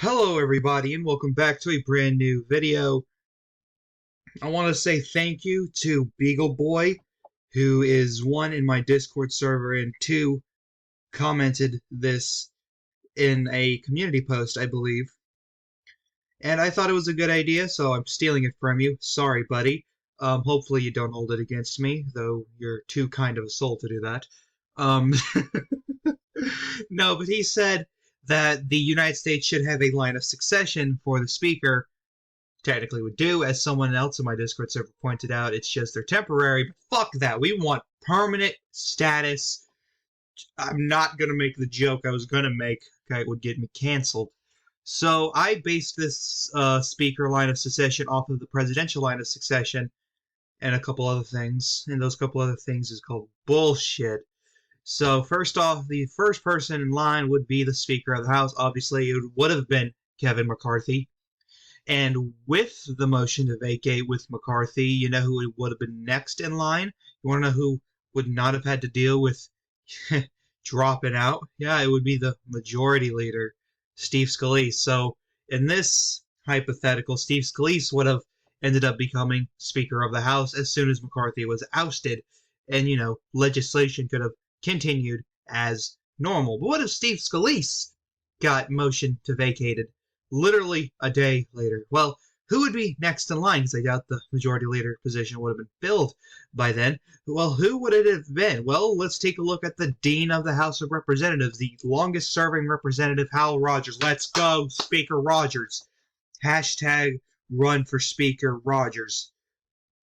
Hello everybody and welcome back to a brand new video. I want to say thank you to Beagle Boy, who is one in my Discord server and two commented this in a community post, I believe. And I thought it was a good idea, so I'm stealing it from you. Sorry, buddy. Hopefully you don't hold it against me, though you're too kind of a soul to do that. Um, no, but he said that the United States should have a line of succession for the speaker. Technically would do, as someone else in my Discord server pointed out. It's just they're temporary, but fuck that. We want permanent status. I'm not gonna make the joke I was gonna make. Okay, it would get me canceled. So I based this speaker line of succession off of the presidential line of succession and a couple other things. And those couple other things is called bullshit. So first off, the first person in line would be the Speaker of the House. Obviously, it would have been Kevin McCarthy. And with the motion to vacate with McCarthy, you know who would have been next in line? You want to know who would not have had to deal with dropping out? Yeah, it would be the majority leader, Steve Scalise. So in this hypothetical, Steve Scalise would have ended up becoming Speaker of the House as soon as McCarthy was ousted. And, legislation could have continued as normal. But what if Steve Scalise got motion to vacated literally a day later? Well, who would be next in line? Because I doubt the majority leader position would have been filled by then. Well, who would it have been? Well, let's take a look at the Dean of the House of Representatives, the longest serving representative, Hal Rogers. Let's go, Speaker Rogers. Hashtag run for Speaker Rogers.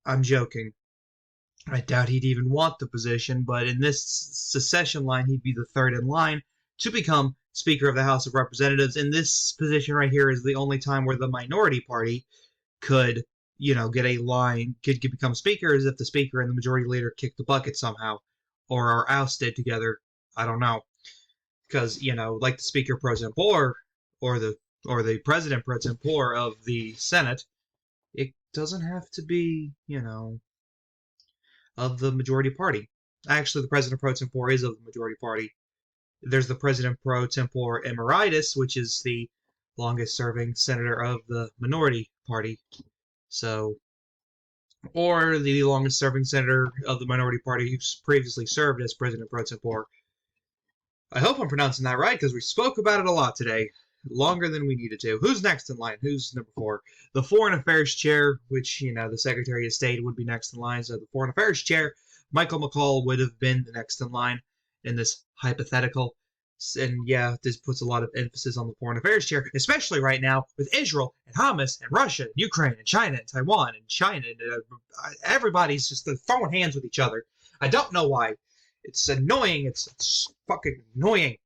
I'm joking. I doubt he'd even want the position, but in this secession line, he'd be the third in line to become Speaker of the House of Representatives. And this position right here is the only time where the minority party could, get a line, could become Speaker, is if the Speaker and the majority leader kick the bucket somehow or are ousted together. I don't know. Because, like the Speaker pro tempore or the President pro tempore of the Senate, it doesn't have to be, of the majority party. Actually, the President pro tempore is of the majority party. There's the President pro tempore emeritus, which is the longest serving senator of the minority party. So, or the longest serving senator of the minority party who's previously served as President pro tempore. I hope I'm pronouncing that right because we spoke about it a lot today. Longer than we needed to. Who's next in line? Who's number 4? The Foreign Affairs Chair, which, the Secretary of State would be next in line. So the Foreign Affairs Chair, Michael McCall, would have been the next in line in this hypothetical. And yeah, this puts a lot of emphasis on the Foreign Affairs Chair, especially right now with Israel and Hamas and Russia and Ukraine and China and Taiwan and China. And, everybody's just throwing hands with each other. I don't know why. It's annoying. It's fucking annoying.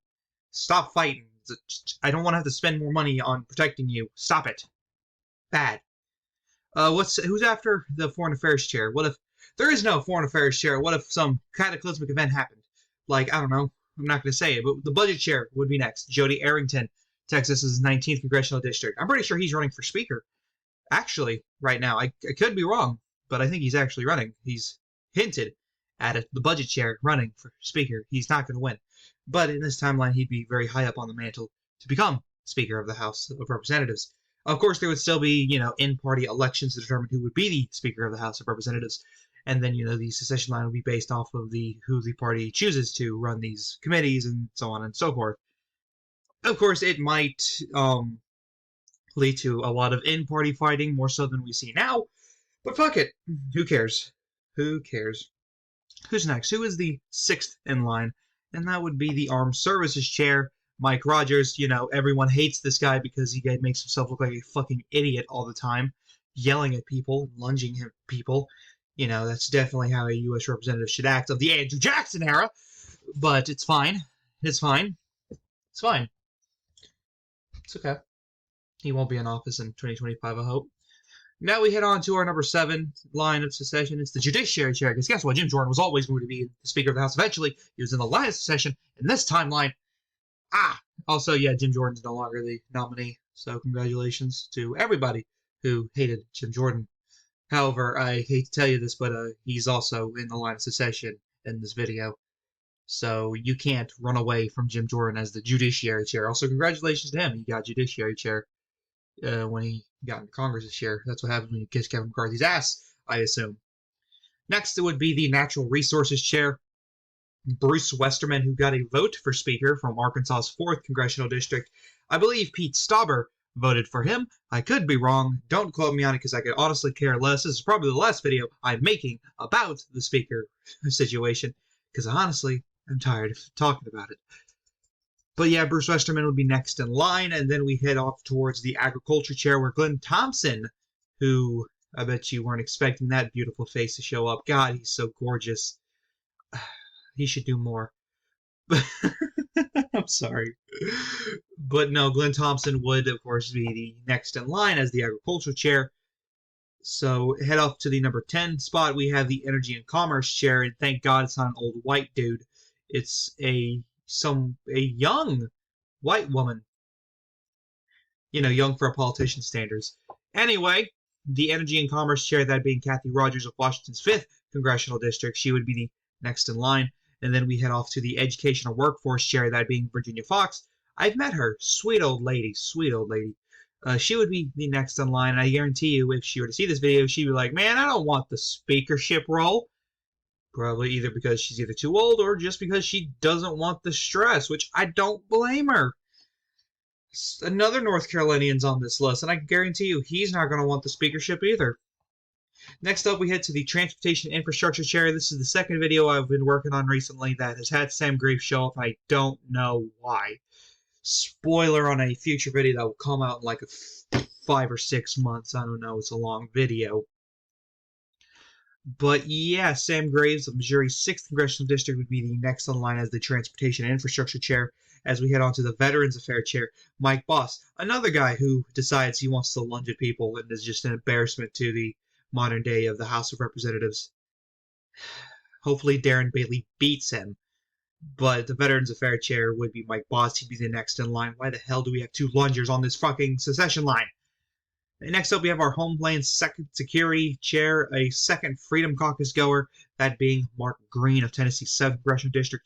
Stop fighting. I don't want to have to spend more money on protecting you. Stop it. Bad. Who's after the Foreign Affairs Chair? What if there is no Foreign Affairs Chair? What if some cataclysmic event happened? Like, I don't know. I'm not going to say it, but the Budget Chair would be next. Jody Arrington, Texas's 19th Congressional District. I'm pretty sure he's running for Speaker. Actually, right now. I could be wrong, but I think he's actually running. He's hinted at it. The Budget Chair running for Speaker. He's not going to win. But in this timeline, he'd be very high up on the mantle to become Speaker of the House of Representatives. Of course, there would still be, in-party elections to determine who would be the Speaker of the House of Representatives. And then, the secession line would be based off of who the party chooses to run these committees and so on and so forth. Of course, it might lead to a lot of in-party fighting, more so than we see now. But fuck it. Who cares? Who cares? Who's next? Who is the 6th in line? And that would be the Armed Services Chair, Mike Rogers. Everyone hates this guy because he makes himself look like a fucking idiot all the time, yelling at people, lunging at people. That's definitely how a U.S. representative should act of the Andrew Jackson era. But it's fine. It's fine. It's fine. It's okay. He won't be in office in 2025, I hope. Now we head on to our number 7 line of secession. It's the Judiciary Chair. Because guess what? Jim Jordan was always going to be the Speaker of the House eventually. He was in the line of secession in this timeline. Also, yeah, Jim Jordan's no longer the nominee. So congratulations to everybody who hated Jim Jordan. However, I hate to tell you this, but he's also in the line of secession in this video. So you can't run away from Jim Jordan as the Judiciary Chair. Also, congratulations to him. He got Judiciary Chair when he got into Congress this year. That's what happens when you kiss Kevin McCarthy's ass, I assume. Next, it would be the Natural Resources Chair, Bruce Westerman, who got a vote for Speaker from Arkansas's 4th Congressional District. I believe Pete Stauber voted for him. I could be wrong. Don't quote me on it because I could honestly care less. This is probably the last video I'm making about the Speaker situation because honestly, I'm tired of talking about it. But yeah, Bruce Westerman would be next in line, and then we head off towards the Agriculture Chair where Glenn Thompson, who I bet you weren't expecting that beautiful face to show up. God, he's so gorgeous. He should do more. I'm sorry. But no, Glenn Thompson would, of course, be the next in line as the Agriculture Chair. So head off to the number 10 spot. We have the Energy and Commerce Chair, and thank God it's not an old white dude. It's a young white woman. You know, young for a politician's standards. Anyway, the Energy and Commerce Chair, that being Kathy Rogers of Washington's 5th Congressional District, she would be the next in line. And then we head off to the Educational Workforce Chair, that being Virginia Fox. I've met her. Sweet old lady. Sweet old lady. She would be the next in line. I guarantee you, if she were to see this video, she'd be like, man, I don't want the speakership role. Probably either because she's either too old or just because she doesn't want the stress, which I don't blame her. Another North Carolinian's on this list, and I can guarantee you he's not going to want the speakership either. Next up, we head to the Transportation Infrastructure Chair. This is the second video I've been working on recently that has had Sam Graves show up, and I don't know why. Spoiler on a future video that will come out in like 5 or 6 months. I don't know. It's a long video. But yeah, Sam Graves of Missouri's 6th Congressional District would be the next in line as the Transportation Infrastructure Chair. As we head on to the Veterans Affairs Chair, Mike Boss, another guy who decides he wants to lunge at people and is just an embarrassment to the modern day of the House of Representatives. Hopefully Darren Bailey beats him. But the Veterans Affairs Chair would be Mike Boss. He'd be the next in line. Why the hell do we have 2 lungers on this fucking secession line? Next up, we have our Homeland Security Chair, a 2nd Freedom Caucus goer, that being Mark Green of Tennessee's 7th Congressional District,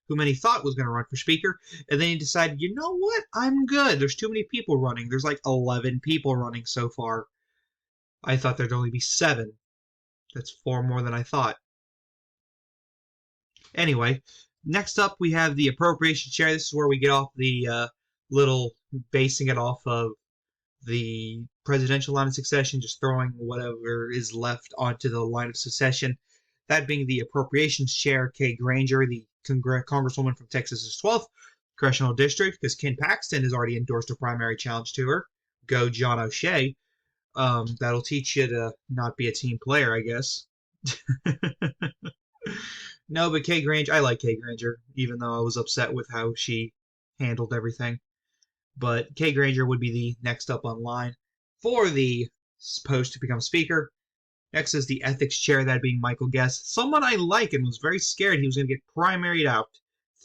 who many thought was going to run for Speaker, and then he decided, you know what, I'm good. There's too many people running. There's like 11 people running so far. I thought there'd only be 7. That's 4 more than I thought. Anyway, next up, we have the Appropriations Chair. This is where we get off the little basing it off of the presidential line of succession, just throwing whatever is left onto the line of succession. That being the Appropriations Chair, Kay Granger, the Congresswoman from Texas's 12th Congressional District, because Ken Paxton has already endorsed a primary challenge to her. Go John O'Shea. That'll teach you to not be a team player, I guess. No, but Kay Granger, I like Kay Granger, even though I was upset with how she handled everything. But Kay Granger would be the next up on line for the post to become Speaker. Next is the Ethics Chair, that being Michael Guest, someone I like and was very scared he was going to get primaried out.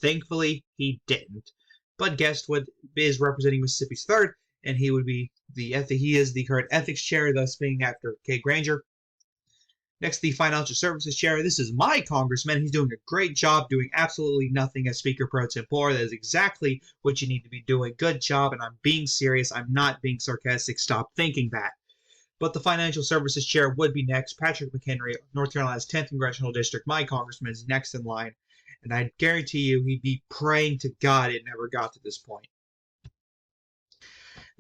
Thankfully, he didn't. But Guest is representing Mississippi's 3rd, and he would be he is the current Ethics Chair, thus being after Kay Granger. Next, the Financial Services Chair. This is my congressman. He's doing a great job doing absolutely nothing as Speaker pro tempore. That is exactly what you need to be doing. Good job, and I'm being serious. I'm not being sarcastic. Stop thinking that. But the Financial Services Chair would be next. Patrick McHenry, North Carolina's 10th Congressional District. My congressman is next in line. And I guarantee you he'd be praying to God it never got to this point.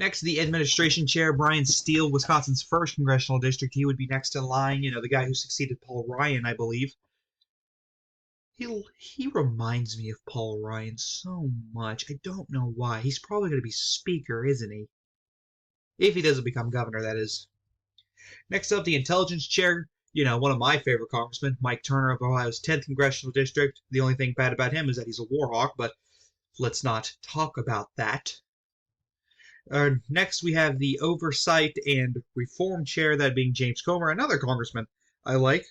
Next, the Administration Chair, Brian Steele, Wisconsin's 1st Congressional District. He would be next in line. You know, the guy who succeeded Paul Ryan, I believe. He reminds me of Paul Ryan so much. I don't know why. He's probably going to be Speaker, isn't he? If he doesn't become governor, that is. Next up, the Intelligence Chair. You know, one of my favorite congressmen, Mike Turner of Ohio's 10th Congressional District. The only thing bad about him is that he's a war hawk, but let's not talk about that. Next, we have the Oversight and Reform Chair, that being James Comer, another congressman I like.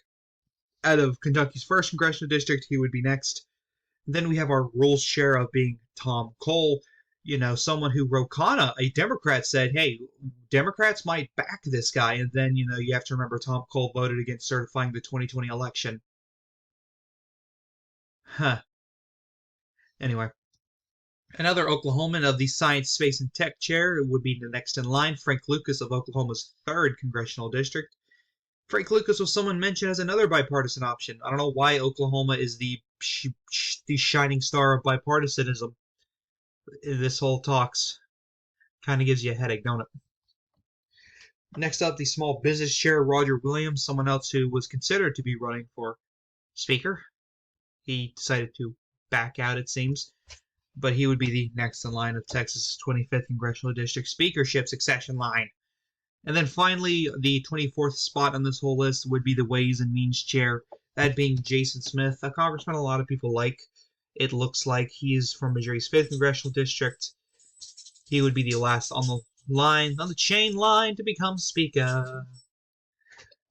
Out of Kentucky's 1st Congressional District, he would be next. Then we have our Rules Chair of being Tom Cole. You know, someone who Ro Khanna, a Democrat, said, hey, Democrats might back this guy. And then, you know, you have to remember Tom Cole voted against certifying the 2020 election. Huh. Anyway, another Oklahoman of the Science, Space, and Tech chair would be the next in line, Frank Lucas of Oklahoma's 3rd Congressional District. Frank Lucas was someone mentioned as another bipartisan option. I don't know why Oklahoma is the shining star of bipartisanism. This whole talks kind of gives you a headache, don't it? Next up, the Small Business Chair, Roger Williams, someone else who was considered to be running for Speaker. He decided to back out, it seems. But he would be the next in line of Texas' 25th Congressional District Speakership succession line. And then finally, the 24th spot on this whole list would be the Ways and Means Chair, that being Jason Smith, a congressman a lot of people like. It looks like he's from Missouri's 5th Congressional District. He would be the last on the chain line to become Speaker.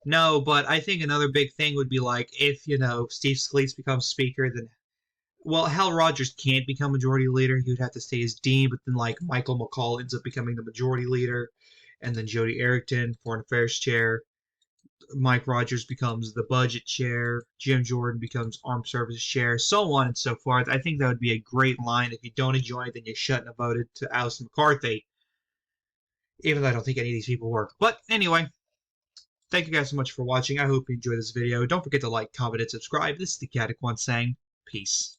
No, but I think another big thing would be like, if, Steve Scalise becomes Speaker, then, well, Hal Rogers can't become Majority Leader. He would have to stay as Dean, but then, Michael McCall ends up becoming the Majority Leader, and then Jody Arrington, Foreign Affairs Chair. Mike Rogers becomes the Budget Chair. Jim Jordan becomes Armed Services Chair, so on and so forth. I think that would be a great line. If you don't enjoy it, then you shouldn't have voted to oust McCarthy. Even though I don't think any of these people work. But anyway, thank you guys so much for watching. I hope you enjoyed this video. Don't forget to like, comment, and subscribe. This is the Catacon saying peace.